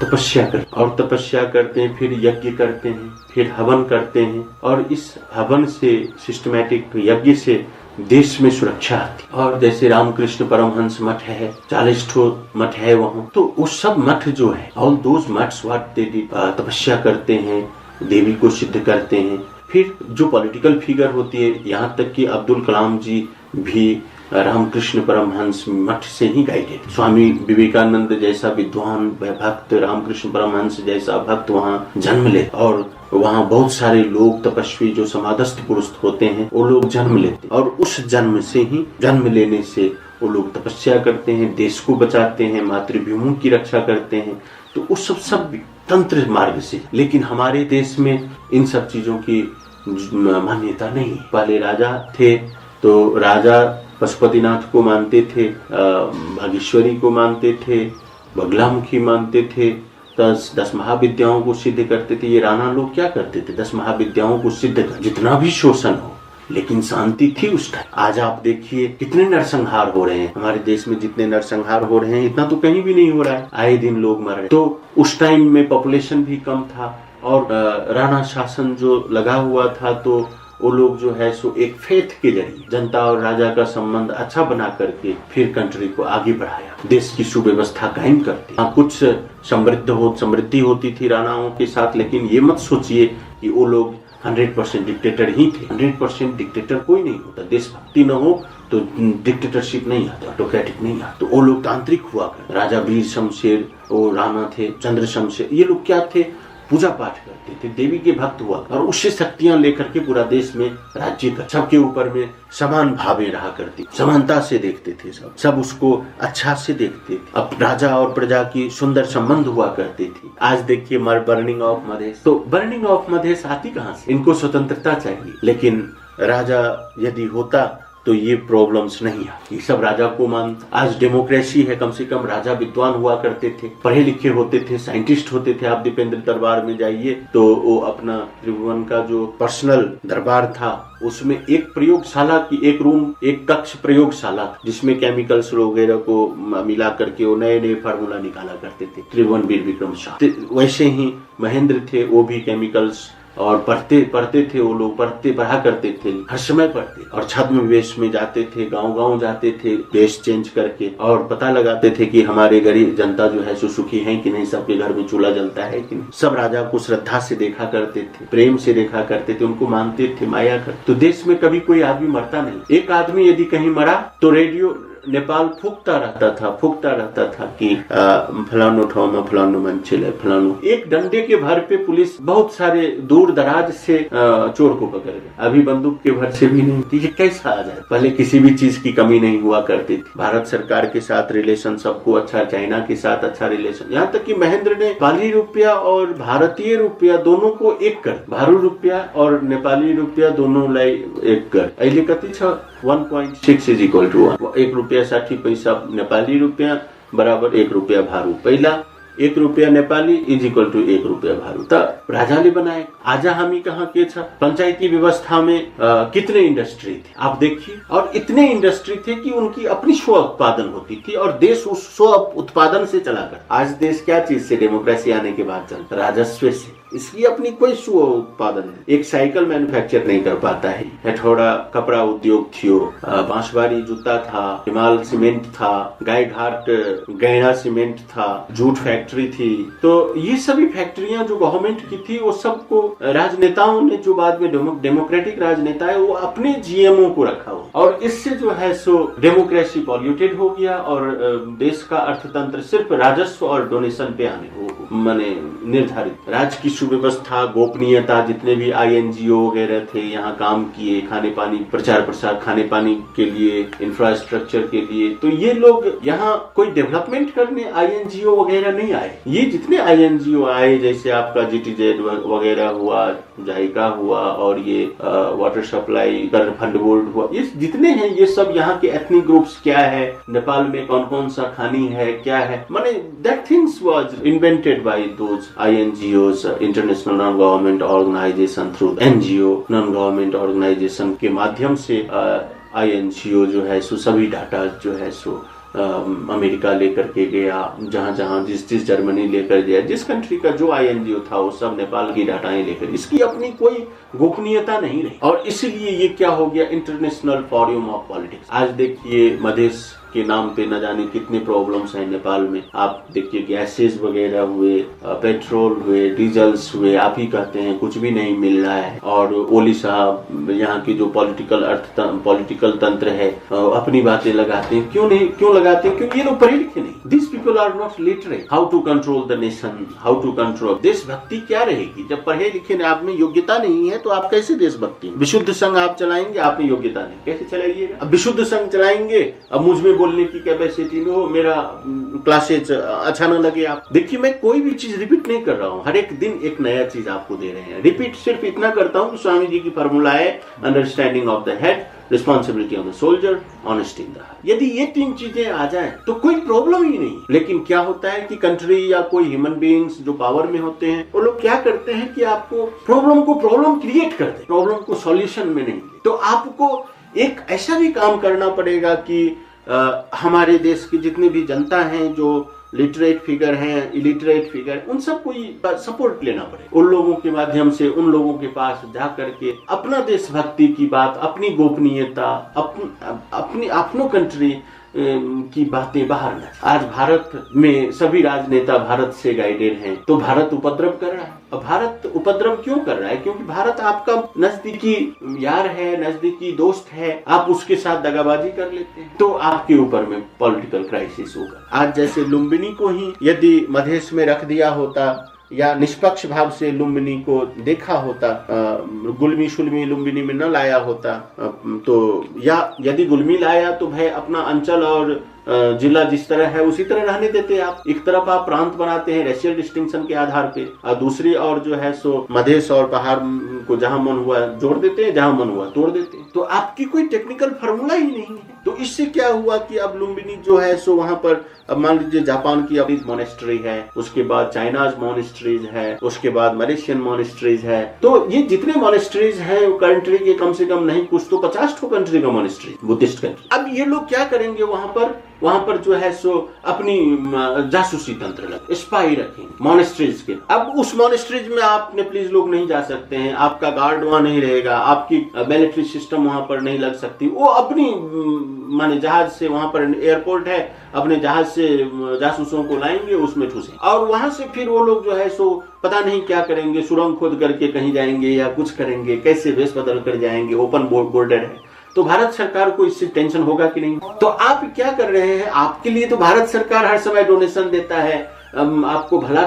तपस्या करते और तपस्या करते हैं, फिर यज्ञ करते हैं, फिर हवन करते हैं और इस हवन से सिस्टमैटिक यज्ञ से देश में सुरक्षा आती। और जैसे रामकृष्ण परमहंस मठ है, 40 ठो मठ है वहाँ, तो उस सब मठ जो है, ऑल दोज मठ्स व्हाट दे डिड, तपस्या करते हैं, देवी को सिद्ध करते हैं। फिर जो पॉलिटिकल फिगर होती है, यहाँ तक कि अब्दुल कलाम जी भी रामकृष्ण परमहंस मठ से ही गाइडेड। स्वामी विवेकानंद जैसा विद्वान भक्त, रामकृष्ण परमहंस जैसा भक्त वहाँ जन्म ले और वहाँ बहुत सारे लोग तपस्वी जो समाधस्थ पुरुष होते हैं वो लोग जन्म लेते और उस जन्म से ही, जन्म लेने से वो लोग तपस्या करते हैं, देश को बचाते हैं, मातृभूमि की रक्षा करते हैं। तो उस सब तंत्र मार्ग से। लेकिन हमारे देश में इन सब चीजों की मान्यता नहीं। पहले राजा थे तो राजा पशुपतिनाथ को मानते थे, भागेश्वरी को मानते थे, बगलामुखी मानते थे, 10 महाविद्याओं को सिद्ध करते थे। ये राणा लोग क्या करते थे, 10 महाविद्याओं को सिद्ध कर, जितना भी शोषण हो लेकिन शांति थी उस टाइम। आज आप देखिए कितने नरसंहार हो रहे हैं हमारे देश में, जितने नरसंहार हो रहे हैं इतना तो कहीं भी नहीं हो रहा है, आए दिन लोग मर रहे। तो उस टाइम में पॉपुलेशन भी कम था और राणा शासन जो लगा हुआ था, तो वो लोग जो है सो एक फेथ के जरिए जनता और राजा का संबंध अच्छा बना करके फिर कंट्री को आगे बढ़ाया, देश की सुव्यवस्था कायम करती। कुछ समृद्धि होती थी राणाओं के साथ, लेकिन ये मत सोचिए कि वो लोग 100% डिक्टेटर ही थे। 100% डिक्टेटर कोई नहीं होता, देशभक्ति न हो तो डिक्टेटरशिप नहीं आता, ऑटोक्रेटिक नहीं आता। तो वो लोग तांत्रिक हुआ कर, राजा वीर शमशेर, वो राणा थे चंद्र शमशेर, ये लोग क्या थे, पूजा पाठ करते थे, देवी के भक्त हुआ और उससे शक्तियां लेकर के पूरा देश में राज्य कर, सबके ऊपर में समान भावें रहा करती, समानता से देखते थे, सब उसको अच्छा से देखते थे। अब राजा और प्रजा की सुंदर संबंध हुआ करते थे। आज देखिए बर्निंग ऑफ मधेश, तो बर्निंग ऑफ मधेश आती कहाँ से, इनको स्वतंत्रता चाहिए, लेकिन राजा यदि होता तो ये प्रॉब्लम्स नहीं आती। सब राजा को मान, आज डेमोक्रेसी है, कम से कम राजा विद्वान हुआ करते थे, पढ़े लिखे होते थे, साइंटिस्ट होते थे। आप दीपेंद्र दरबार में जाइए तो वो अपना त्रिभुवन का जो पर्सनल दरबार था उसमें एक प्रयोगशाला की, एक रूम, एक कक्ष प्रयोगशाला जिसमें केमिकल्स वगैरह को मिला करके वो नए नए फार्मूला निकाला करते थे, त्रिभुवन वीर विक्रम शाह। वैसे ही महेंद्र थे, वो भी केमिकल्स और पढ़ते थे, वो लोग पढ़ा करते थे, हर समय पढ़ते और छद्मवेश में जाते थे, गांव जाते थे वेश चेंज करके और पता लगाते थे कि हमारे गरीब जनता जो है सो सुखी है कि नहीं, सबके घर में चूल्हा जलता है कि नहीं। सब राजा को श्रद्धा से देखा करते थे, प्रेम से देखा करते थे, उनको मानते थे, माया करते। तो देश में कभी कोई आदमी मरता नहीं। एक आदमी यदि कहीं मरा तो रेडियो नेपाल फूकता रहता था कि फलानो ठाव में फलानो मंचिल है, फलानो। एक डंडे के भर पे पुलिस बहुत सारे दूर दराज से चोर को पकड़ गए, अभी बंदूक के भर से भी नहीं। ये कैसा आ जाए? पहले किसी भी चीज की कमी नहीं हुआ करती थी। भारत सरकार के साथ रिलेशन सबको अच्छा, चाइना के साथ अच्छा रिलेशन, यहाँ तक कि महेंद्र ने नेपाली रुपया और भारतीय रुपया दोनों को एक कर, भारू रुपया और नेपाली रुपया दोनों लाई एक कर, अहिले कति छ 1.6 इज इक्वल टू 1। 1 रुपया 60 पैसा नेपाली रुपया बराबर 1 रुपया भारू। पहिला 1 रुपया नेपाली इज इक्वल टू 1 रुपया भारू। त राजाले बनाए। आज हामी कहाँ के छ, पंचायती व्यवस्था में कितने इंडस्ट्री थे आप देखिए, और इतने इंडस्ट्री थे कि उनकी अपनी स्व उत्पादन होती थी और देश उस स्व उत्पादन से चला कर। आज देश क्या चीज से, डेमोक्रेसी आने के बाद चलता, राजस्व से। इसकी अपनी कोई स्व उत्पादन है। एक साइकिल मैन्युफैक्चर नहीं कर पाता है, हथौड़ा कपड़ा उद्योग थियो, बांसवाड़ी जूता था, हिमाल सीमेंट था, गाय घाट गैड़ा सीमेंट था, जूट फैक्ट्री थी। तो ये सभी फैक्ट्रियां जो गवर्नमेंट की थी वो सबको राजनेताओं ने, जो बाद में डेमोक्रेटिक राजनेता है, वो अपने जीएमओ को रखा हो और इससे जो है सो डेमोक्रेसी पॉल्यूटेड हो गया और देश का अर्थतंत्र सिर्फ राजस्व और डोनेशन पे आने हो माने निर्धारित। राज्य की सुव्यवस्था, गोपनीयता, जितने भी आईएनजीओ वगैरह थे यहाँ काम किए, खाने पानी प्रचार प्रसार, खाने पानी के लिए, इंफ्रास्ट्रक्चर के लिए। तो ये लोग यहाँ कोई डेवलपमेंट करने आईएनजीओ वगैरह नहीं आए। ये जितने आईएनजीओ आए, जैसे आपका जीटीजेड वगैरह हुआ, जायका हुआ और ये वाटर सप्लाई फंड बोर्ड हुआ, ये जितने हैं ये सब यहाँ के एथनिक ग्रुप्स क्या है, नेपाल में कौन कौन सा खानी है, क्या है, माने that things was invented by those INGOs, international non government organisation, through NGO non government organisation के माध्यम से आईएनजीओ जो है सो सभी डाटा जो है सो अमेरिका लेकर के गया, जहां जिस जर्मनी लेकर गया, जिस कंट्री का जो INGO था वो सब नेपाल की डाटाएं लेकर, इसकी अपनी कोई गोपनीयता नहीं रही। और इसीलिए ये क्या हो गया, इंटरनेशनल फोरम ऑफ पॉलिटिक्स। आज देखिए मधेश के नाम पे न जाने कितने प्रॉब्लम्स हैं नेपाल में। आप देखिए गैसेस वगैरह हुए, पेट्रोल हुए, डीजल्स हुए, आप ही कहते हैं कुछ भी नहीं मिल रहा है। और ओली साहब यहाँ की जो पॉलिटिकल तंत्र है अपनी बातें लगाते हैं। क्यों लगाते हैं? क्योंकि ये लोग पढ़े लिखे नहीं। This people are not literate how to control the nation, how to control. देशभक्ति क्या रहेगी जब पढ़े लिखे आप में योग्यता नहीं है? तो आप कैसे देशभक्ति? विशुद्ध संघ आप चलाएंगे, आप में योग्यता नहीं, कैसे चलाइएगा? अब विशुद्ध संघ चलाएंगे, अब मुझ में बोलने की कैपेसिटी में हो, मेरा क्लासेज अच्छा ना लगे। आप देखिए, मैं कोई भी चीज रिपीट नहीं कर रहा हूँ, हर एक दिन एक नया चीज आपको दे रहे हैं। रिपीट सिर्फ इतना करता हूँ, स्वामी जी की फॉर्मूला है, understanding of the head, responsibility of the soldier, honesty in the heart. यदि ये 3 चीजें आ जाएं तो कोई प्रॉब्लम ही नहीं। लेकिन क्या होता है कि कंट्री या कोई ह्यूमन बीइंग्स जो पावर में होते हैं, वो लोग क्या करते हैं कि आपको प्रॉब्लम क्रिएट कर दे, प्रॉब्लम को सॉल्यूशन में नहीं। तो आपको एक ऐसा भी काम करना पड़ेगा कि हमारे देश की जितनी भी जनता हैं, जो लिटरेट फिगर हैं, इलिटरेट फिगर, उन सबको सपोर्ट लेना पड़ेगा। उन लोगों के माध्यम से उन लोगों के पास जा करके अपना देशभक्ति की बात, अपनी गोपनीयता, अपनो कंट्री की बातें बाहर न। आज भारत में सभी राजनेता भारत से गाइडेड हैं, तो भारत उपद्रव कर रहा है। अब भारत उपद्रव क्यों कर रहा है? क्योंकि भारत आपका नजदीकी यार है, नजदीकी दोस्त है, आप उसके साथ दगाबाजी कर लेते हैं तो आपके ऊपर में पॉलिटिकल क्राइसिस होगा। आज जैसे लुम्बिनी को ही यदि मधेश में रख दिया होता या निष्पक्ष भाव से लुम्बिनी को देखा होता, गुलमी शुलमी लुम्बिनी में न लाया होता, तो या यदि गुलमी लाया तो भाई अपना अंचल और जिला जिस तरह है उसी तरह रहने देते आप। एक तरफ आप प्रांत बनाते हैं रेशियल डिस्टिंक्शन के आधार पे, और दूसरी और जो है सो मधेश और पहाड़ को जहां मन हुआ जोड़ देते हैं, जहां मन हुआ तोड़ देते हैं। तो आपकी कोई टेक्निकल फार्मूला ही नहीं है। तो इससे क्या हुआ कि अब लुम्बिनी जो है सो वहां पर, अब मान लीजिए जापान की अपनी मोनेस्ट्री है, उसके बाद चाइनाज मोनेस्ट्रीज है, उसके बाद मलेशियन मोनेस्ट्रीज है। तो ये जितने मोनेस्ट्रीज है कंट्री के कम से कम नहीं कुछ तो 50 कंट्री का मोनेस्ट्री, बुद्धिस्ट कंट्री। अब ये लोग क्या करेंगे वहां पर जो है सो अपनी जासूसी तंत्र लगे, स्पाई रखेंगे मोनेस्ट्रीज के। अब उस मोनेस्ट्रीज में आपने प्लीज लोग नहीं जा सकते हैं, आपका गार्ड वहां नहीं रहेगा, आपकी मिलिट्री सिस्टम वहां पर नहीं लग सकती। वो अपनी माने जहाज से, वहां पर एयरपोर्ट है, अपने जहाज से जासूसों को लाएंगे, उसमें ठूसेंगे और वहां से फिर वो लोग जो है सो पता नहीं क्या करेंगे, सुरंग खोद करके कहीं जाएंगे या कुछ करेंगे, कैसे वेश बदल कर जाएंगे। ओपन बॉर्डर है तो भारत सरकार को इससे टेंशन होगा कि नहीं? तो आप क्या कर रहे हैं? आपके लिए तो भारत सरकार हर समय डोनेशन देता है, आपको भला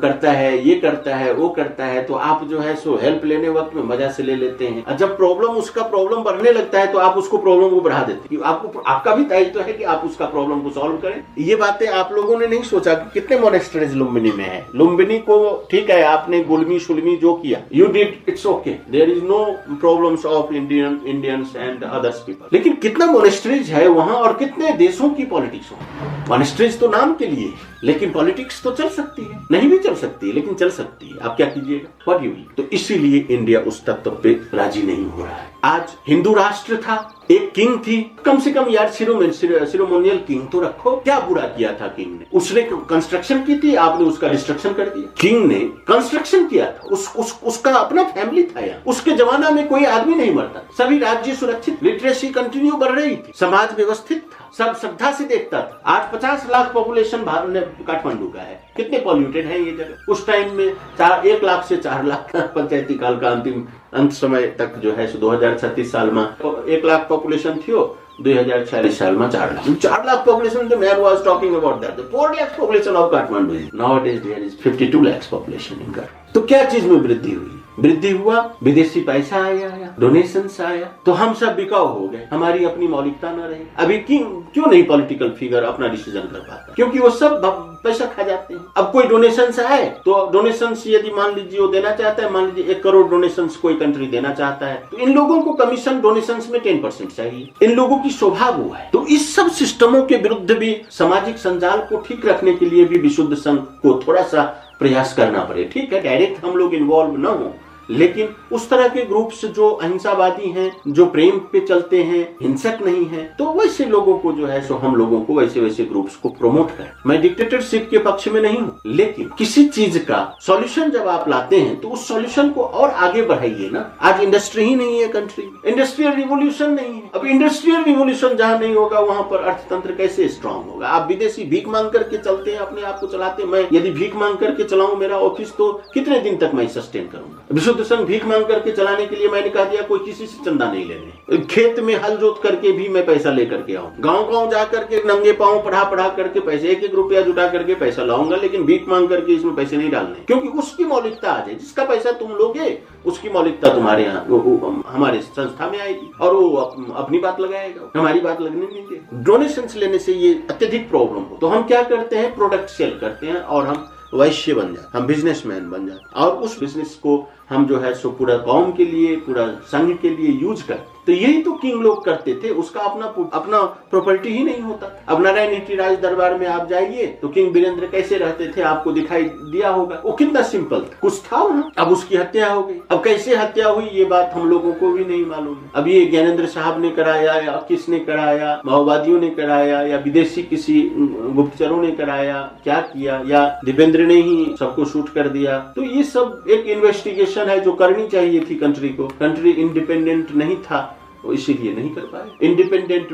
करता है, ये करता है, वो करता है, तो आप जो है सो हेल्प लेने वक्त में मजा से ले लेते हैं। और जब उसका प्रॉब्लम बढ़ने लगता है तो आप उसको प्रॉब्लम को बढ़ा देते हैं। आपका भी दायित्व है कि आप उसका प्रॉब्लम को सॉल्व करें। ये बातें आप लोगों ने नहीं सोचा कि कितने मोनेस्ट्रीज लुम्बिनी में है। लुम्बिनी को ठीक है, आपने गुलमी शुलमी जो किया, you did, it's okay, there is no problems of Indians and others people. लेकिन कितना मोनेस्ट्रीज है वहां और कितने देशों की पॉलिटिक्स हो। मोनेस्ट्रीज तो नाम के लिए, लेकिन पॉलिटिक्स तो चल सकती है, नहीं भी चल सकती है लेकिन चल सकती है। आप क्या कीजिएगा? What you will. तो इसीलिए इंडिया उस तत्व पे राजी नहीं हो रहा है। आज हिंदू राष्ट्र था, एक किंग थी, कम से कम यार सिरोमोनियल किंग तो रखो। क्या बुरा किया था किंग ने? उसने कंस्ट्रक्शन की थी, आपने उसका डिस्ट्रक्शन कर दिया। किंग ने कंस्ट्रक्शन किया था, उसका अपना फैमिली था यार। उसके जमाना में कोई आदमी नहीं मरता, सभी राज्य सुरक्षित, लिटरेसी कंटिन्यू बढ़ रही थी, समाज व्यवस्थित था, सब श्रद्धा से देखता था। आज 50 लाख पॉपुलेशन काठमांडू का है, कितने पॉल्यूटेड है ये जगह। उस टाइम में 1 लाख से 4 लाख पंचायती काल का अंत समय तक जो है 2036 साल में 1 लाख पॉपुलेशन थी, 2046 साल में 4 lakh population. The man was talking about that the 4 lakh population of Kathmandu. Nowadays there is 52 lakh population in Kathmandu. तो क्या चीज में वृद्धि हुई? वृद्धि हुआ, विदेशी पैसा आया, डोनेशंस आया, तो हम सब बिकाऊ हो गए, हमारी अपनी मौलिकता न रही। अभी क्यों नहीं पॉलिटिकल फिगर अपना डिसीजन कर पाता? क्योंकि वो सब पैसा खा जाते हैं। अब कोई डोनेशंस आए तो डोनेशंस यदि मान लीजिए वो देना चाहता है, मान लीजिए 1 करोड़ डोनेशंस कोई कंट्री देना चाहता है, तो इन लोगों को कमीशन डोनेशंस में 10% चाहिए। इन लोगों की स्वभाव हुआ है। तो इस सब सिस्टमों के विरुद्ध भी, सामाजिक संजाल को ठीक रखने के लिए भी विशुद्ध संघ को थोड़ा सा प्रयास करना पड़े। ठीक है, डायरेक्ट हम लोग इन्वॉल्व न हो, लेकिन उस तरह के ग्रुप्स जो अहिंसावादी हैं, जो प्रेम पे चलते हैं, हिंसक नहीं है, तो वैसे लोगों को जो है सो हम लोगों को वैसे ग्रुप्स को प्रमोट करें। मैं डिक्टेटरशिप के पक्ष में नहीं हूँ, लेकिन किसी चीज का सॉल्यूशन जब आप लाते हैं तो उस सॉल्यूशन को और आगे बढ़ाइए ना। आज इंडस्ट्री ही नहीं है कंट्री में, इंडस्ट्रियल रिवोल्यूशन नहीं है। अब इंडस्ट्रियल रिवोल्यूशन जहाँ नहीं होगा वहां पर अर्थतंत्र कैसे स्ट्रांग होगा? आप विदेशी भीख मांग करके चलते हैं, अपने आप को चलाते। मैं यदि भीख मांग करके चलाऊं मेरा ऑफिस, तो कितने दिन तक मैं सस्टेन करूंगा? विशुद्ध संघ भीख मांग करके चलाने के लिए मैंने कहा दिया कोई किसी से चंदा नहीं लेने, खेत में हल जोत करके भी मैं पैसा लेकर के आऊँ, गाँव जा करके नंगे पाँव पढ़ा करके पैसे 1-1 रुपया जुटा करके पैसा लाऊंगा, लेकिन भीख मांग करके इसमें पैसे नहीं डालने, क्योंकि उसकी मौलिकता आ जाए। जिसका पैसा तुम लोगे उसकी मौलिकता तुम्हारे यहाँ हमारे संस्था में आएगी और वो अपनी बात लगाएगा, हमारी बात लगने नहीं देगा। डोनेशन लेने से ये अत्यधिक प्रॉब्लम हो, तो हम क्या करते हैं, प्रोडक्ट सेल करते हैं और हम वैश्य बन जाते, हम बिजनेसमैन बन जाते, और उस बिजनेस को हम जो है सो पूरा कौम के लिए, पूरा संघ के लिए यूज करते। तो यही तो किंग लोग करते थे, उसका अपना प्रॉपर्टी ही नहीं होता। अब नारायण हिटीराज दरबार में आप जाइए तो किंग वीरेंद्र कैसे रहते थे आपको दिखाई दिया होगा, वो कितना सिंपल था, कुछ था वहाँ। अब उसकी हत्या हो गई, अब कैसे हत्या हुई ये बात हम लोगों को भी नहीं मालूम है। अब ये ज्ञानेंद्र साहब ने कराया या किसने कराया, माओवादियों ने कराया या विदेशी किसी गुप्तचरों ने कराया, क्या किया, या दीपेंद्र ने ही सबको शूट कर दिया? तो ये सब एक इन्वेस्टिगेशन है जो करनी चाहिए थी कंट्री को। कंट्री इंडिपेंडेंट नहीं था, वो इसीलिए नहीं कर पाए। इंडिपेंडेंट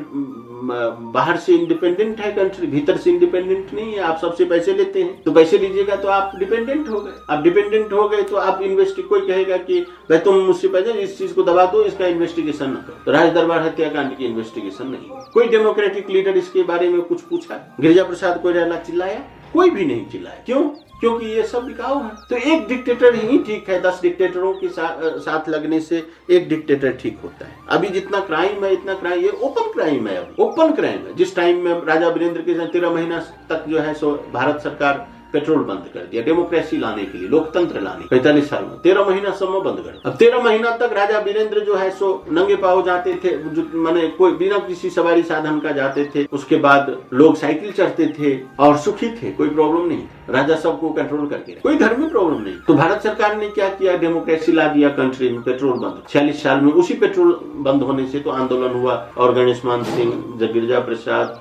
बाहर से इंडिपेंडेंट है कंट्री, भीतर से इंडिपेंडेंट नहीं है। आप सबसे पैसे लेते हैं तो पैसे लीजिएगा तो आप डिपेंडेंट हो गए। आप डिपेंडेंट हो गए तो आप कोई कहेगा कि भाई तुम मुझसे पैसे इस चीज को दबा दो, इसका इन्वेस्टिगेशन न करो। तो राज दरबार हत्याकांड की इन्वेस्टिगेशन नहीं, कोई डेमोक्रेटिक लीडर इसके बारे में कुछ पूछा? गिरिजा प्रसाद कोइराला चिल्लाया? कोई भी नहीं चिल्लाया। क्यों? क्योंकि ये सब बिकाऊ है। तो एक डिक्टेटर ही ठीक है, 10 डिक्टेटरों के साथ लगने से एक डिक्टेटर ठीक होता है। अभी जितना क्राइम है, इतना क्राइम, ये ओपन क्राइम है, अभी ओपन क्राइम है। जिस टाइम में राजा वीरेंद्र के 13 महीना तक जो है सो भारत सरकार पेट्रोल बंद कर दिया डेमोक्रेसी लाने के लिए, लोकतंत्र लाने, 45 साल में 13 महीना समय बंद कर। अब 13 महीना तक राजा वीरेंद्र जो है सो नंगे पाँव जाते थे, माने कोई बिना किसी सवारी साधन का जाते थे। उसके बाद लोग साइकिल चढ़ते थे और सुखी थे, कोई प्रॉब्लम नहीं। राजा सबको कंट्रोल करके, कोई घर में प्रॉब्लम नहीं। तो भारत सरकार ने क्या किया, डेमोक्रेसी ला दिया कंट्री में, पेट्रोल बंद। 46 साल में उसी पेट्रोल बंद होने से तो आंदोलन हुआ और गणेश मान सिंह, गिरिजा प्रसाद,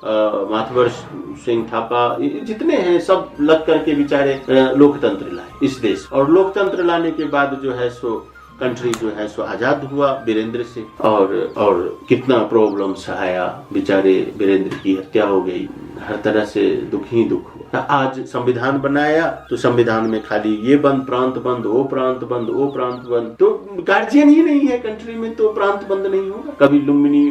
माथवर सिंह थापा, जितने हैं सब लग करके बेचारे लोकतंत्र लाए इस देश। और लोकतंत्र लाने के बाद जो है सो कंट्री जो है सो आजाद हुआ वीरेंद्र से। और कितना प्रॉब्लम सहाया, बेचारे वीरेंद्र की हत्या हो गई, हर तरह से दुख ही दुख हुआ। आज संविधान बनाया तो संविधान में खाली ये बंद, प्रांत बंद, वो प्रांत बंद, वो प्रांत बंद। तो गार्जियन ही नहीं है कंट्री में तो प्रांत बंद नहीं होगा। कभी लुम्बिनी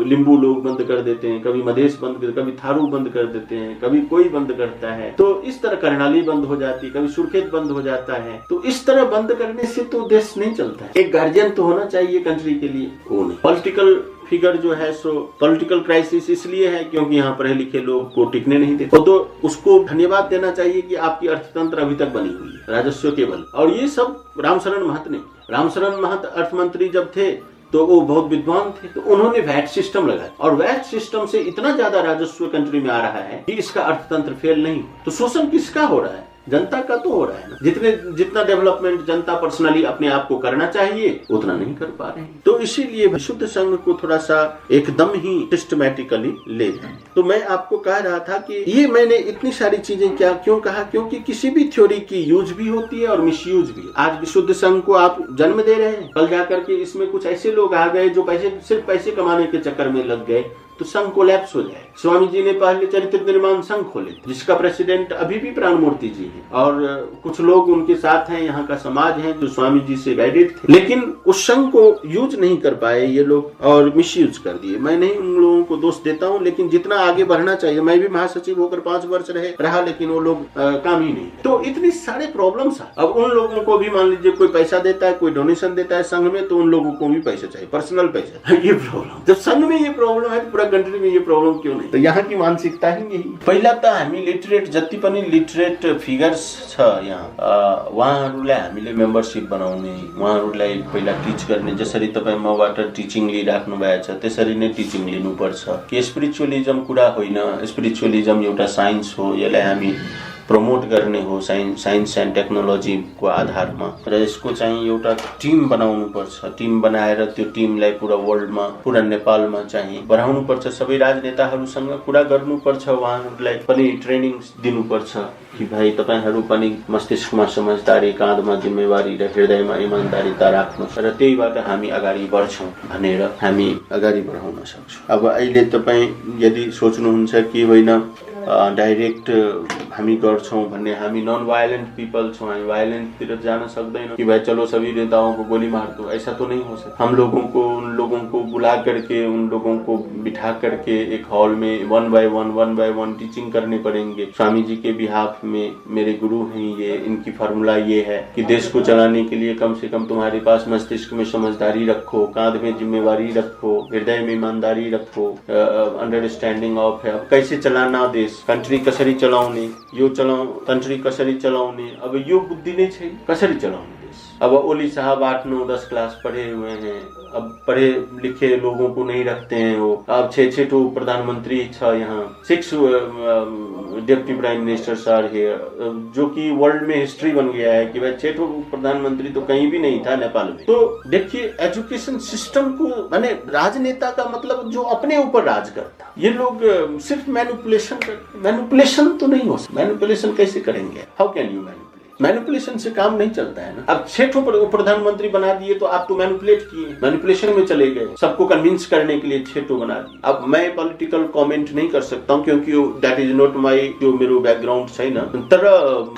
लिंबू लोग बंद कर देते हैं, कभी मधेश बंद कर, कभी थारू बंद कर देते हैं, कभी कोई बंद करता है। तो इस तरह करनाली बंद हो जाती है, कभी सुर्खेत बंद हो जाता है। तो इस तरह बंद करने से तो देश नहीं चलता है। एक गार्जियन तो होना चाहिए कंट्री के लिए, वो नहीं। पॉलिटिकल फिगर जो है सो पॉलिटिकल क्राइसिस इसलिए है क्योंकि यहाँ पढ़े लिखे लोग को टिकने नहीं देते। तो उसको धन्यवाद देना चाहिए कि आपकी अर्थतंत्र अभी तक बनी हुई है राजस्व के बल। और ये सब रामशरण महत ने, रामशरण महत अर्थमंत्री जब थे तो वो बहुत विद्वान थे, तो उन्होंने वैट सिस्टम लगाया और वैट सिस्टम से इतना ज्यादा राजस्व कंट्री में आ रहा है कि इसका अर्थतंत्र फेल नहीं। तो शोषण किसका हो रहा है? जनता का तो हो रहा है ना। जितना डेवलपमेंट जनता पर्सनली अपने आप को करना चाहिए उतना नहीं कर पा रहे हैं। तो इसीलिए विशुद्ध संघ को थोड़ा सा एकदम ही सिस्टमैटिकली ले जाए। तो मैं आपको कह रहा था कि ये मैंने इतनी सारी चीजें क्यों कहा, क्योंकि किसी भी थ्योरी की यूज भी होती है और मिसयूज भी। आज विशुद्ध संघ को आप जन्म दे रहे हैं, कल जाकर के इसमें कुछ ऐसे लोग आ गए जो सिर्फ पैसे कमाने के चक्कर में लग गए तो संघ कोलैप्स हो जाए। स्वामी जी ने पहले चरित्र निर्माण संघ खोले जिसका प्रेसिडेंट अभी भी प्राण मूर्ति जी है और कुछ लोग उनके साथ हैं, यहाँ का समाज है जो स्वामी जी से गाइडेड थे, लेकिन उस संघ को यूज नहीं कर पाए ये लोग और मिसयूज कर दिए। मैं नहीं उन लोगों को दोष देता हूँ, लेकिन जितना आगे बढ़ना चाहिए, मैं भी महासचिव होकर 5 वर्ष रहा लेकिन वो लोग काम ही नहीं। तो इतनी सारे प्रॉब्लम्स है। अब उन लोगों को भी मान लीजिए कोई पैसा देता है, कोई डोनेशन देता है संघ में, तो उन लोगों को भी पैसा चाहिए, पर्सनल पैसा। ये प्रॉब्लम, जब संघ में ये प्रॉब्लम है तो पूरा कंट्री में ये प्रॉब्लम क्यों नहीं? तो यहाँ की मानसिकता ही यही। पहिला त हामी लिटरेट जति पनि लिटरेट फिगर्स छ यहाँ, उहाँहरूलाई हामीले मेम्बरशिप बनाउने, उहाँहरूलाई पहिला टिच गर्ने। जसरी तपाईँ मबाट टिचिङ लिइराख्नु भएको छ त्यसरी नै टिचिङ लिनुपर्छ। कि स्पिरिचुअलिजम कुरा होइन, स्पिरिचुअलिजम एउटा साइन्स हो, यसलाई हामी प्रमोट गर्ने हो साइन्स एन्ड टेक्नोलोजीको आधारमा र यसको चाहिँ एउटा टिम बनाउनु पर्छ। टिम बनाएर त्यो टिमलाई पुरा वर्ल्डमा, पुरा नेपालमा चाहिँ बढाउनु पर्छ। सबै राजनेताहरूसँग कुरा गर्नुपर्छ, उहाँहरूलाई पनि ट्रेनिङ दिनुपर्छ कि भाइ तपाईहरू पनि मस्तिष्कमा समझदारी, काँधमा जिम्मेवारी र हृदयमा इमानदारीता राख्नुहोस् र त्यहीबाट हामी अगाडि बढ्छौँ भनेर हामी अगाडि बढाउन सक्छौँ। अब अहिले तपाईँ यदि सोच्नुहुन्छ कि होइन डाइरेक्ट हामी गर्छौं भन्ने, हामी नॉन वायलेंट पीपल छौं, हामी वायलेंट तिर जान सक्दैनौं कि भाई चलो सभी नेताओं को गोली मार दो, ऐसा तो नहीं हो सकता। हम लोगों को उन लोगों को बुला करके, उन लोगों को बिठा करके एक हॉल में वन बाय वन टीचिंग करने पड़ेंगे। स्वामी जी के बिहाफ में मेरे गुरु हैं ये, इनकी फार्मूला ये है कि देश को चलाने के लिए कम से कम तुम्हारे पास मस्तिष्क में समझदारी रखो, कांध में जिम्मेवारी रखो, हृदय में ईमानदारी रखो, अंडरस्टैंडिंग ऑफ है कैसे चलाना देश, कंट्री कसरी चलाउने, यो चलाउ कंट्री कसरी चलाउने, अब यो बुद्धि नहीं छैन, कसरी चलाउने देश। अब ओली साहब 8-9-10 क्लास पढ़े हुए हैं, अब पढ़े लिखे लोगों को नहीं रखते हैं वो। अब 6 तो प्रधानमंत्री छ यहाँ, 6 deputy prime ministers are here, जो कि वर्ल्ड में हिस्ट्री बन गया है कि भाई 6 प्रधानमंत्री तो कहीं भी नहीं था नेपाल में। तो देखिए एजुकेशन सिस्टम को, माने राजनेता का मतलब जो अपने ऊपर राज करता, ये लोग सिर्फ मैनिपुलेशन तो नहीं हो सकता। मैनिपुलेशन कैसे करेंगे? How can you manipulate? Manipulation से काम नहीं चलता है ना। अब 6 प्रधानमंत्री बना दिए तो आप तो मैनिपुलेट किए, मैनिपुलेशन में चले गए, सबको कन्विंस करने के लिए 6 बना दिए। अब मैं पॉलिटिकल कमेंट नहीं कर सकता हूँ क्योंकि दैट इज नॉट माई, जो मेरो ब्याकग्राउन्ड छैन। तर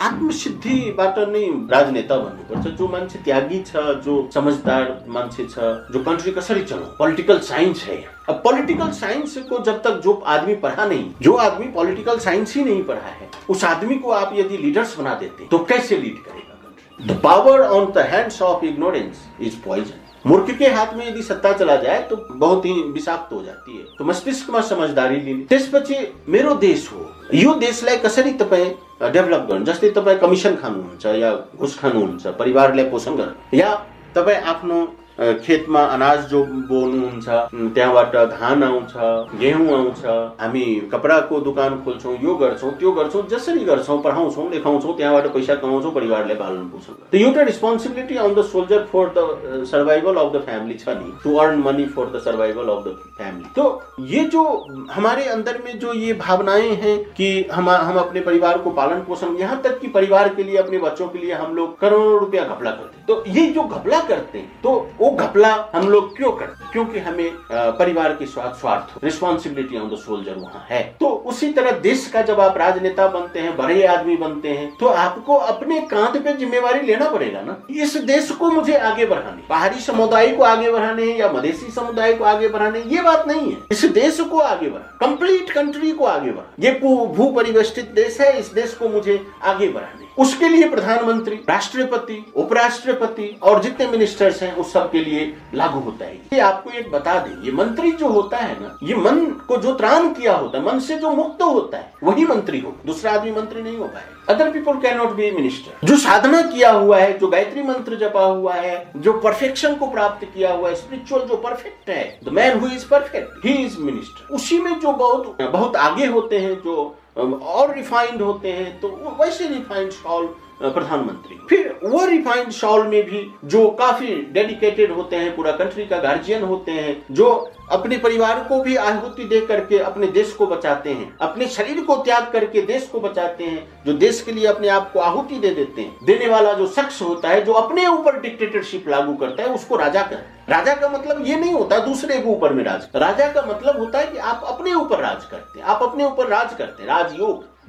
आत्मसिद्धिबाट नै राजनेता भन्नुपर्छ, जो मान्छे त्यागी छ, जो समझदार मान्छे छ, जो कंट्री कसरी चलाऊ। पॉलिटिकल साइंस है। अब पॉलिटिकल साइंस को जब तक जो आदमी पढ़ा नहीं, जो आदमी पॉलिटिकल साइंस ही नहीं पढ़ा है, उस आदमी को आप यदि लीडर्स बना देते तो कैसे लीड करेगा country? The power on the hands of ignorance is poison. मूर्ख के हाथ में यदि सत्ता चला जाए तो बहुत ही विषाक्त हो जाती है। तो मस्तिष्कमा समझदारी लिने, त्यसपछि मेरो देश हो, यो देशलाई कसरी तपाईं डेभलप गर्नु। जस्तै तपाईं कमिसन खानुहुन्छ या घुस खानुहुन्छ परिवारलाई पोषण गर्न, या तपाईं आफ्नो खेतमा अनाज जो बोल्नुहुन्छ त्यहाँबाट धान आउँछ, गेहूं आउँछ, हामी कपडाको दुकान खोल्छौं, यो गर्छौं त्यो गर्छौं, जसरी गर्छौं, पढाउँछौं लेखाउँछौं, त्यहाँबाट पैसा कमाउँछौं, परिवारलाई पालन पोषण गर्छौं। तो एउटा responsibility on the soldier for the survival of the family छ नि, to earn money for the survival of the family. तो ये जो हमारे अंदर में जो ये भावनाएं हैं कि हम अपने परिवार को पालन पोषण, यहाँ तक कि परिवार के लिए, अपने बच्चों के लिए हम लोग करोड़ों रुपया घपला करते हैं। तो ये जो घपला करते हैं, तो घपला हम लोग क्यों करते? क्योंकि हमें परिवार के स्वार्थ, रिस्पॉन्सिबिलिटी ऑन द सोल्जर वहाँ है। तो उसी तरह देश का जब आप राजनेता बनते हैं, बड़े आदमी बनते हैं, तो आपको अपने कांध पे जिम्मेवारी लेना पड़ेगा ना। इस देश को मुझे आगे बढ़ाने, बाहरी समुदाय को आगे बढ़ाने या मधेसी समुदाय को आगे बढ़ाने, ये बात नहीं है। इस देश को आगे बढ़ाना, कंप्लीट कंट्री को आगे बढ़ाना, ये भू परिवेष्टित देश है, इस देश को मुझे आगे बढ़ाने, उसके लिए प्रधानमंत्री, राष्ट्रपति, उपराष्ट्रपति और जितने मिनिस्टर्स हैं उस सब के लिए लागू होता है। ये आपको एक बता दें, ये मंत्री जो होता है ना, ये मन को जो त्राण किया होता है, मन से जो मुक्त होता है, वही मंत्री हो, दूसरा आदमी मंत्री नहीं हो पाएगा। Other people can not be minister. जो साधना किया हुआ है, जो गायत्री मंत्र जपा हुआ है, जो परफेक्शन को प्राप्त किया हुआ है, स्पिरिचुअल जो परफेक्ट है, the man who is perfect, he is minister. उसी में जो बहुत आगे होते हैं, जो और रिफाइंड होते हैं, तो वैसे रिफाइंड शॉल प्रधानमंत्री। फिर वो रिफाइंड शॉल में भी जो काफी डेडिकेटेड होते हैं, पूरा कंट्री का गार्जियन होते हैं, जो अपने परिवार को भी आहुति दे करके अपने देश को बचाते हैं, अपने शरीर को त्याग करके देश को बचाते हैं, जो देश के लिए अपने आप को आहुति दे देते हैं। देने वाला जो शख्स होता है, जो अपने ऊपर डिक्टेटरशिप लागू करता है, उसको राजा कहते हैं। राजा का मतलब ये नहीं होता दूसरे के ऊपर में राज। राजा का मतलब होता है कि आप अपने ऊपर राज करते हैं, आप अपने ऊपर राज करते हैं।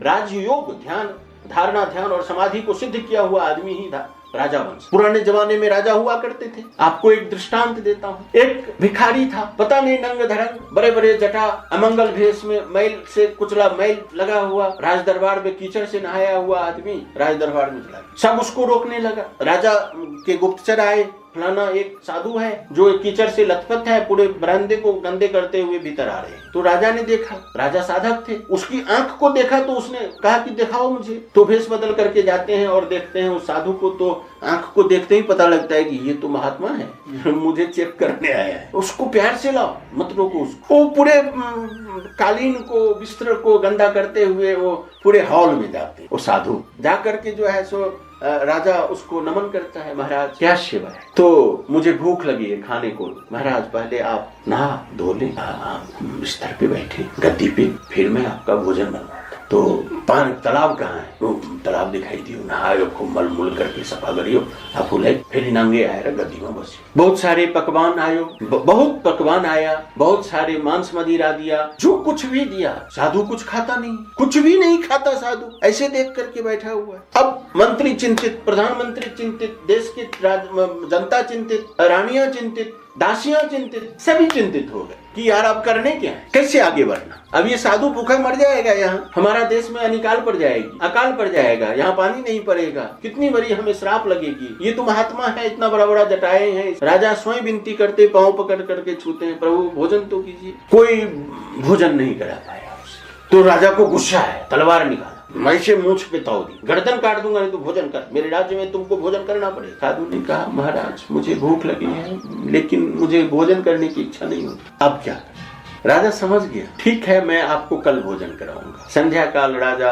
राजयोग ध्यान, धारणा, ध्यान और समाधि को सिद्ध किया हुआ आदमी ही राजा बन। पुराने जमाने में राजा हुआ करते थे। आपको एक दृष्टांत देता हूँ। एक भिखारी था, पता नहीं नंग धरंग, बड़े बड़े जटा, अमंगल भेष में, मैल से कुचला मैल लगा हुआ, राज दरबार में कीचड़ से नहाया हुआ आदमी राज दरबार में चला गया। सब उसको रोकने लगा। राजा के गुप्तचर आए, फलाना एक साधु है जो कीचड़ से लथपथ है, पूरे बरामदे को गंदे करते हुए भीतर आ रहे हैं। तो राजा ने देखा, राजा साधक थे, उसकी आंख को देखा तो उसने कहा कि दिखाओ मुझे। तो भेष बदल करके जाते हैं और देखते हैं उस साधु को, तो आंख को देखते ही पता लगता है कि ये तो महात्मा है, मुझे चेक करने आया है। उसको प्यार से लाओ, मत रोको उसको। वो पूरे कालीन को, बिस्तर को गंदा करते हुए वो पूरे हॉल में जाते, वो साधु जा करके जो है सो राजा उसको नमन करता है, महाराज क्या सेवा है? तो मुझे भूख लगी है खाने को। महाराज पहले आप नहा धो लें, बिस्तर पे बैठे गद्दी पे, फिर मैं आपका भोजन बनवाता। तो पानी तालाब कहाँ है? वो तालाब दिखाई दियो, नहायो खूब मल मुल करके सफा करियो, आप फिर नंगे आए गद्दी में बसे। बहुत सारे पकवान आयो, बहुत पकवान आया, बहुत सारे मांस मदिरा दिया, जो कुछ भी दिया। साधु कुछ खाता नहीं, कुछ भी नहीं खाता साधु, ऐसे देख करके बैठा हुआ है। अब मंत्री चिंतित, प्रधानमंत्री चिंतित, देश की जनता चिंतित, रानियां चिंतित, दासियां चिंतित, सभी चिंतित हो गए कि यार अब करने क्या है, कैसे आगे बढ़ना। अब ये साधु भूखा मर जाएगा, यहाँ हमारा देश में अनिकाल पड़ जाएगी, अकाल पड़ जाएगा, यहाँ पानी नहीं पड़ेगा, कितनी बड़ी हमें श्राप लगेगी। ये तो महात्मा है, इतना बड़ा बड़ा जटाए हैं। राजा स्वयं विनती करते, पांव पकड़ करके छूते हैं, प्रभु भोजन तो कीजिए। कोई भोजन नहीं करा पाया उससे। तो राजा को गुस्सा है, तलवार निकाला, मैं से मूंछ पे ताव दी, गर्दन काट दूंगा नहीं तो भोजन कर, मेरे राज्य में तुमको भोजन करना पड़ेगा। साधु ने कहा महाराज मुझे भूख लगी है, लेकिन मुझे भोजन करने की इच्छा नहीं होती, अब क्या? राजा समझ गया, ठीक है मैं आपको कल भोजन कराऊंगा। संध्या काल राजा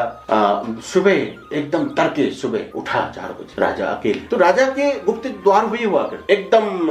सुबह एकदम तड़के सुबह उठा 4 बजे, राजा अकेले। तो राजा के गुप्त द्वार हुए हुआ करते, एकदम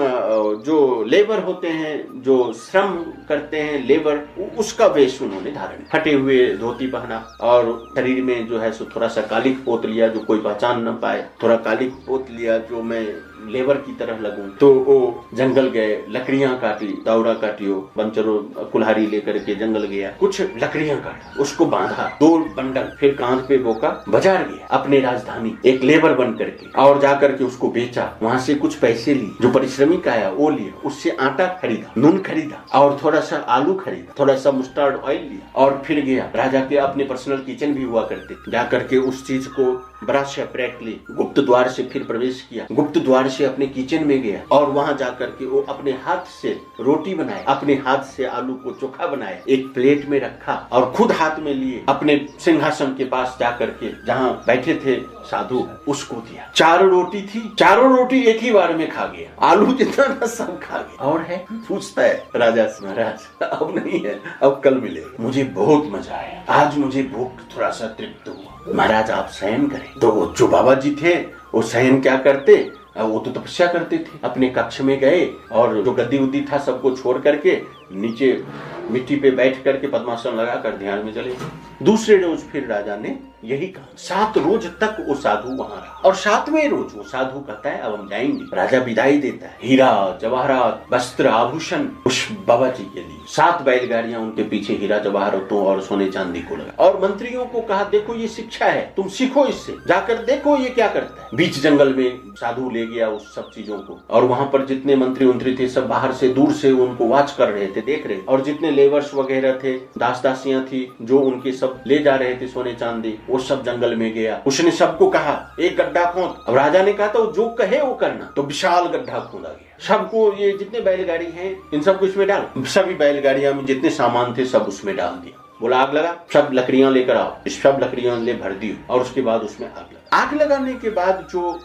जो लेबर होते हैं, जो श्रम करते हैं लेबर, उसका वेश उन्होंने धारण, फटे हुए धोती पहना और शरीर में जो है सो थोड़ा सा कालिक पोत लिया जो कोई पहचान न पाए, थोड़ा कालिक पोत लिया जो मैं लेबर की तरह लगूं। तो वो जंगल गए, लकड़ियां काटी, दाउरा काटियो, बंचरो कुल्हाड़ी लेकर के जंगल गया, कुछ लकड़ियां काटा, उसको बांधा 2 बंडल, फिर कांध पे बोका, बाजार गया अपने राजधानी एक लेबर बन करके, और जाकर के उसको बेचा, वहां से कुछ पैसे लिए, जो परिश्रमिक आया वो लिया, उससे आटा खरीदा, नून खरीदा और थोड़ा सा आलू खरीदा, थोड़ा सा मस्टर्ड ऑयल लिया, और फिर गया। राजा के अपने पर्सनल किचन भी हुआ करते, जाकर के उस चीज को बड़ा सेपरेटली गुप्त द्वार से फिर प्रवेश किया, गुप्त द्वार से अपने किचन में गया और वहां जाकर के वो अपने हाथ से रोटी बनाए, अपने हाथ से आलू को चोखा बनाए, एक प्लेट में रखा और खुद हाथ में लिए अपने सिंहासन के पास जाकर के जहाँ बैठे थे साधु, उसको दिया। 4 रोटी थी, 4 रोटी एक ही बार में खा गया, आलू जितना था सब खा गया। और है? पूछता है राजा से, महाराज अब नहीं है, अब कल मिलेगा। मुझे बहुत मजा आया, आज मुझे भूख थोड़ा सा तृप्त हुआ, महाराज आप शयन करें। तो वो जो बाबा जी थे वो शयन क्या करते, वो तो तपस्या करते थे, अपने कक्ष में गए और जो गद्दी उद्दी था सबको छोड़ करके नीचे मिट्टी पे बैठ करके पद्मासन लगाकर ध्यान में चले गए। दूसरे रोज फिर राजा ने यही कहा, 7 रोज तक वो साधु वहां रहा और 7वें रोज वो साधु कहता है अब हम जाएंगे। राजा विदाई देता है, हीरा जवाहरात वस्त्र आभूषण उस बाबा जी के लिए, 7 बैलगाड़ियां उनके पीछे हीरा जवाहरातों और सोने चांदी को लगा, और मंत्रियों को कहा देखो ये शिक्षा है, तुम सीखो इससे, जाकर देखो ये क्या करता है। बीच जंगल में साधु ले गया उस सब चीजों को, और वहां पर जितने मंत्री थे सब बाहर से दूर से उनको वॉच कर रहे थे, देख रहे, और जितने लेबर्स वगैरह थे, दास दासियां थी जो उनके सब ले जा रहे थे सोने चांदी, वो सब जंगल में गया। उसने सबको कहा एक गड्ढा खोद। अब राजा ने कहा था जो कहे वो करना, तो विशाल गड्ढा खोदा गया। सबको ये जितने बैलगाड़ी हैं इन सबको इसमें डाल, सभी बैलगाड़ियां में जितने सामान थे सब उसमें डाल दिया। बोला आग लगा, सब लकड़ियां लेकर आओ, इस सब लकड़ियां ले भर दी और उसके बाद उसमें आग लगा। आग लगाने के बाद जो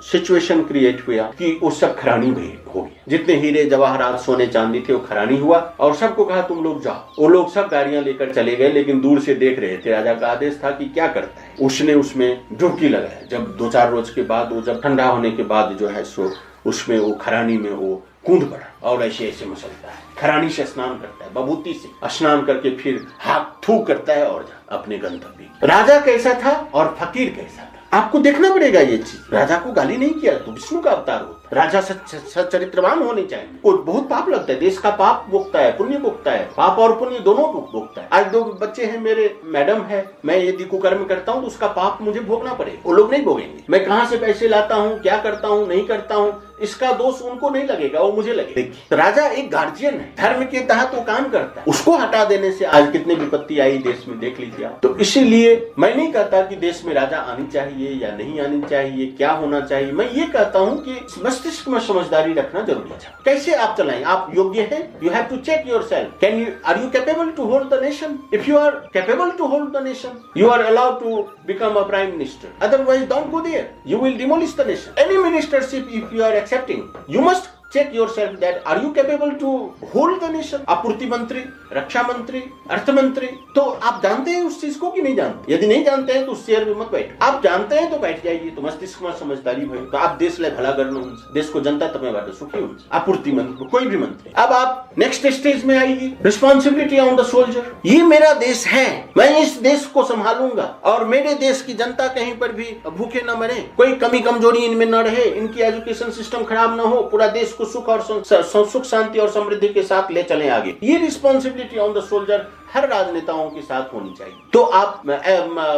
सिचुएशन क्रिएट हुआ कि वो सब खरानी हो गया, जितने हीरे जवाहरात सोने चांदी थे वो खरानी हुआ, और सबको कहा तुम लोग जाओ। वो लोग सब गाड़ियां लेकर चले गए, लेकिन दूर से देख रहे थे। राजा का आदेश था कि क्या करता है, उसने उसमें डुबकी लगाया। जब 2-4 रोज के बाद वो जब ठंडा होने के बाद जो है सो उसमें वो खरानी में वो कूद पड़ा और ऐसे ऐसे मसलता है, खरानी से स्नान करता है, बभूति से स्नान करके फिर हाथ थू करता है और अपने गंतव्य। राजा कैसा था और फकीर कैसा था, आपको देखना पड़ेगा ये चीज। राजा को गाली नहीं किया तो विष्णु का अवतार होता, राजा सच्चरित्रवान होने चाहिए। को बहुत पाप लगता है, देश का पाप भोगता है, पुण्य भोगता है, पाप और पुण्य दोनों भोगता है। आज 2 बच्चे हैं मेरे, मैडम है, मैं यदि कुकर्म करता हूँ तो उसका पाप मुझे भोगना पड़ेगा, वो लोग नहीं भोगेंगे। मैं कहाँ से पैसे लाता हूँ, क्या करता हूँ, नहीं करता हूँ, इसका दोष उनको नहीं लगेगा, वो मुझे लगेगा। देखिए, राजा एक गार्जियन है, धर्म के तहत वो काम करता है, उसको हटा देने से आज कितनी विपत्ति आई देश में, देख लीजिए आप। तो इसीलिए मैं नहीं कहता कि देश में राजा आनी चाहिए या नहीं आनी चाहिए, क्या होना चाहिए। मैं ये कहता हूँ कि मस्तिष्क में समझदारी रखना जरूरी है। कैसे आप चलाएं, आप योग्य हैं, you have to check yourself, can you, are you capable to hold the nation? If you are capable to hold the nation, you are allowed to become a prime minister. Otherwise, don't go there. You will demolish the nation. Any ministership, if you are accepting, you must check yourself that are you capable to hold the nation? आपूर्ति मंत्री, रक्षा मंत्री, अर्थ मंत्री, तो आप जानते हैं उस चीज को कि नहीं जानते? यदि नहीं जानते हैं तो उस चेयर में मत बैठो। आप जानते हैं तो बैठ जाइए। तो मस्तिष्क में समझदारी भाई, तो आप देश ले भला करना, देश को जनता तब बाटे सुखी हो। आपूर्ति मंत्री, कोई भी मंत्री। अब आप नेक्स्ट स्टेज में आइए, रिस्पॉन्सिबिलिटी ऑन द सोल्जर। ये मेरा देश है, मैं इस देश को संभालूंगा और मेरे देश की जनता कहीं पर भी भूखे न मरे, कोई कमी कमजोरी इनमें न रहे, इनकी एजुकेशन सिस्टम खराब न हो, पूरा देश को सुख और सुख शांति और समृद्धि के साथ ले चलें आगे। ये रिस्पॉन्सिबिलिटी ऑन द सोल्जर हर राजनेताओं के साथ होनी चाहिए। तो आप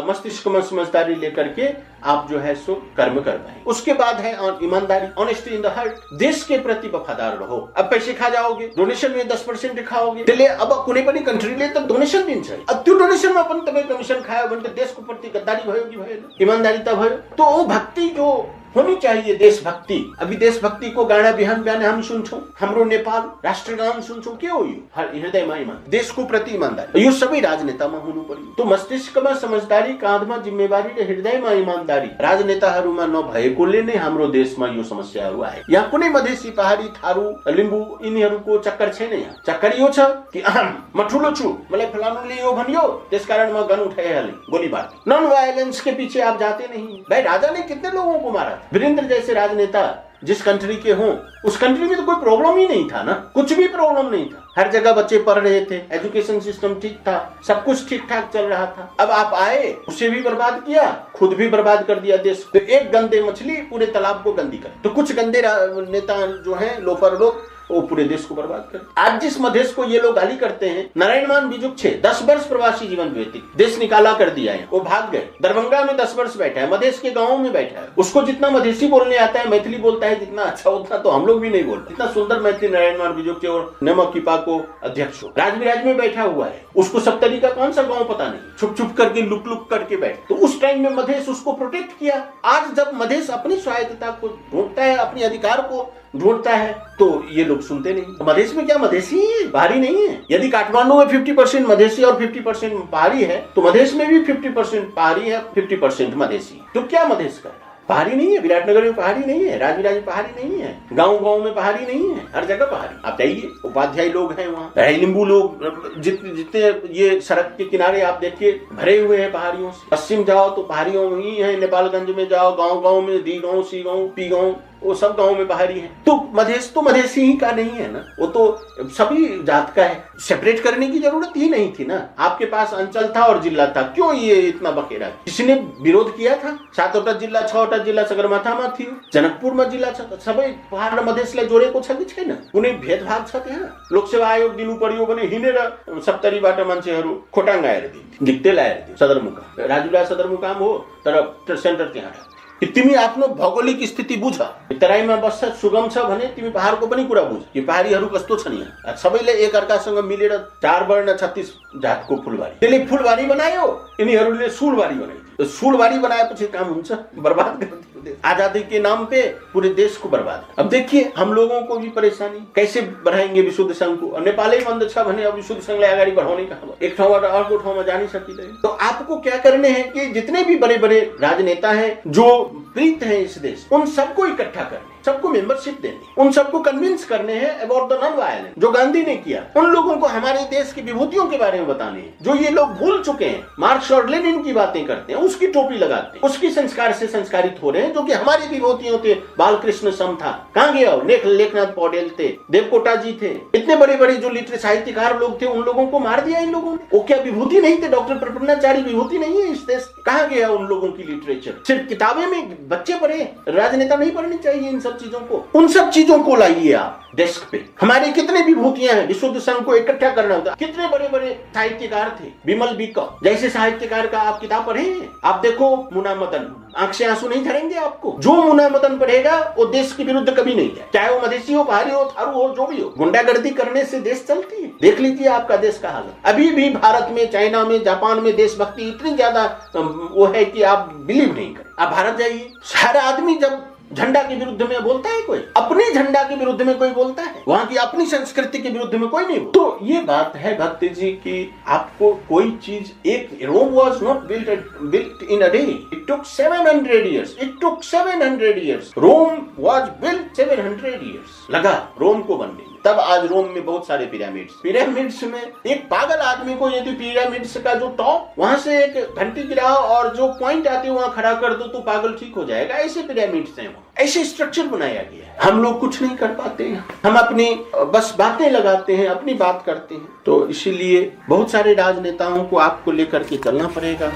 मस्तिष्क में समझदारी लेकर के आप जो है सो कर्म कर पाए। उसके बाद है ईमानदारी, ऑनेस्टी इन द हार्ट। देश के प्रति वफादार रहो। अब पैसे खा जाओगे, डोनेशन में 10% दिखाओगे, चलिए अब कुने पनि कंट्री ले तो डोनेशन दिन चाहिए। अब त्यो डोनेशन में अपन तब कमीशन खायो भने देश को प्रति गद्दारी भयो कि भएन, ईमानदारीता भयो। तो वो भक्ति जो होनी चाहिए, देशभक्ति। अभी देशभक्ति को गाना बिहान बिहान हम सुन्छौं, हाम्रो नेपाल राष्ट्रगान सुन्छौं, के हो यो? हृदयमा ईमान, देशको प्रति ईमानदारी, यो सबै राजनेतामा हुनु पर्यो। तो मस्तिष्कमा समझदारी, काँधमा जिम्मेवारी र हृदयमा ईमानदारी राजनेताहरूमा नभएकोले नै हाम्रो देशमा यो समस्याहरू आए। यहाँ कुनै मधेसी, पहाडी, थारू, लिम्बू यिनीहरूको चक्कर छैन। यहाँ चक्कर यो छ कि म ठुलो छु, मलाई फलानुले यो भन्यो त्यसकारण म गन उठाइहालेँ, गोली बार। नॉन वायलेंस के पीछे आप जाते नहीं। भाई राजा ने कितने लोगों को मारा? वीरेंद्र जैसे राजनेता जिस कंट्री के हों, उस कंट्री में तो कोई प्रॉब्लम ही नहीं था ना, कुछ भी प्रॉब्लम नहीं था। हर जगह बच्चे पढ़ रहे थे, एजुकेशन सिस्टम ठीक था, सब कुछ ठीक ठाक चल रहा था। अब आप आए, उसे भी बर्बाद किया, खुद भी बर्बाद कर दिया देश। तो एक गंदे मछली पूरे तालाब को गंदी कर। तो कुछ गंदे नेता जो हैं, लोफर लोग, वो पूरे देश को बर्बाद कर। आज जिस मधेश को ये लोग गाली करते हैं, नारायण बिजुक्छे 10 वर्ष प्रवासी जीवन व्यतीत, देश निकाला कर दिया है, वो भाग गए। दरभंगा में 10 वर्ष बैठा है, मधेश के गाँव में बैठा है। उसको जितना मधेसी बोलने आता है, मैथिली बोलता है जितना अच्छा, उतना तो हम लोग भी नहीं बोलते। इतना सुंदर मैथिली नारायण बिजुक्छे और नमक कीपा को अध्यक्ष हो, राजविराज में बैठा हुआ है। उसको सप्तरी का कौन सा गाँव पता नहीं, छुप छुप करके लुक लुक करके बैठ। तो उस टाइम में मधेश उसको प्रोटेक्ट किया। आज जब मधेश अपनी स्वायत्तता को ढूंढता है, अपने अधिकार को ढूंढता है, तो ये लोग सुनते नहीं। मधेश में क्या मधेसी है, पहाड़ी नहीं है। यदि काठमांडू में 50% मधेसी और 50% पहाड़ी है, तो मधेश में भी 50% पहाड़ी है, 50% मधेसी। तो क्या मधेश कर रहा है? पहाड़ी नहीं है। विराटनगर में पहाड़ी नहीं है, राजविराज में पहाड़ी नहीं है, गांव गांव में पहाड़ी नहीं है, हर जगह पहाड़ी। आप जाइए, उपाध्याय लोग हैं वहाँ, लिंबू लोग, जितने ये सड़क के किनारे आप देखिए भरे हुए हैं पहाड़ियों से। पश्चिम जाओ तो पहाड़ियों में ही है, नेपालगंज में जाओ, गाँव गाँव में, दी गाँव, सी गाँव, पी गाँव, वो सब गाँव में पहाड़ी है। तो मधेसी ही का नहीं है ना, वो तो सभी जात का है। सेपरेट करने की जरूरत ही नहीं थी ना। आपके पास अंचल था और जिला था, क्यों ये इतना बखेरा? किसी ने विरोध किया था? 7वटा जिल्ला, 6वटा जिल्ला सगरमाथामा थियो, जनकपुरमा जिल्ला छ, सबै पहाड र मधेसलाई जोडेको छ कि छैन? कुनै भेदभाव छ त्यहाँ? लोकसेवा आयोग दिनु पर्यो भने हिँडेर 70बाट मान्छेहरू खोटाङ आएर दिन्थे, गिट्टे ल्याएर दिन्थे। सदरमुकाम, राजुला सदरमुकाम हो, तर सेन्टर त्यहाँ कि तिमी आफ्नो भौगोलिक स्थिति बुझ। तराईमा बस्छ, सुगम छ भने तिमी पहाडको पनि कुरा बुझ कि पहाडीहरू कस्तो छन्। यहाँ सबैले एक अर्कासँग मिलेर 4 वर्ण 36 जातको फुलबारी, त्यसले फुलबारी बनायो, यिनीहरूले सुलबारी बनाइदियो। तो सुलबारी बनाएपछि काम हुन्छ, बर्बाद कर दियो। आजादी के नाम पे पूरे देश को बर्बाद। अब देखिए हम लोगों को भी परेशानी, कैसे बढ़ाएंगे विशुद्ध संघ को? नेपालै बन्द छ भने अब विशुद्ध संघलाई अगाडि बढाउने कहाँ? एक ठाउँबाट अर्को ठाउँमा जानै सकिँदैन। तो आपको क्या करने हैं कि जितने भी बड़े बड़े राजनेता हैं जो प्रीत हैं इस देश, उन सबको इकट्ठा करने, सबको मेंबरशिप देनी, उन सबको कन्विंस करने हैं अबाउट द नॉन वायलेंस, जो गांधी ने किया। उन लोगों को हमारे देश की विभूतियों के बारे में बताने हैं, जो ये लोग भूल चुके हैं। मार्क्स और लेनिन की बातें करते हैं, उसकी टोपी लगाते हैं, उसकी संस्कार से संस्कारित हो रहे हैं, जो कि हमारी विभूतियों थे। बालकृष्ण सम था, कहाँ गया? लेखनाथ पौडेल थे, देवकोटा जी थे, इतने बड़े बड़े जो लिटरेचर साहित्यकार लोग थे, उन लोगों को मार दिया इन लोगों ने। वो क्या विभूति नहीं थे? डॉक्टर प्रपन्नाचारी विभूति नहीं है इस देश? कहाँ गया उन लोगों की लिटरेचर? सिर्फ किताबें में बच्चे पढ़े, राजनेता नहीं पढ़नी चाहिए इन सब उन सब चीजों को लाइए आप डेस्क पे। हमारी कितनी विभूतियां हैं, विशुद्ध संघ को इकट्ठा करना होता। कितने बड़े बड़े साहित्यकार थे, विमल बीका जैसे साहित्यकार का आप किताब पढ़े, आप देखो मुना मदन, आंख से आंसू नहीं झरेंगे आपको। जो मुना मदन पढ़ेगा वो देश के विरुद्ध कभी नहीं जाए, चाहे वो मधेसी हो, पहाड़ी हो, थारू हो, जो भी हो। गुंडागर्दी करने से देश चलती है? देख लीजिए आपका देश का हालत। अभी भी भारत में, चाइना में, जापान में देशभक्ति इतनी ज्यादा वो है कि आप बिलीव नहीं करें। आप भारत जाइए, सारा आदमी जब झंडा के विरुद्ध में बोलता है, कोई अपने झंडा के विरुद्ध में कोई बोलता है, वहां की अपनी संस्कृति के विरुद्ध में कोई नहीं बोलता। तो ये बात है भक्ति जी की आपको कोई चीज एक, Rome was not built in a day, it took 700 years, it took 700 years, Rome was built 700 years लगा रोम को बनने में। तब आज रोम में बहुत सारे पिरामिड्स में एक पागल आदमी को यदि पिरामिड्स का जो टॉप वहां से एक घंटी गिरा और जो पॉइंट आती है वहां खड़ा कर दो तो पागल ठीक हो जाएगा। ऐसे पिरामिड्स हैं, ऐसे स्ट्रक्चर बनाया गया है। हम लोग कुछ नहीं कर पाते हैं, हम अपनी बस बातें लगाते हैं, अपनी बात करते हैं। तो इसीलिए बहुत सारे राजनेताओं को आपको लेकर के चलना पड़ेगा।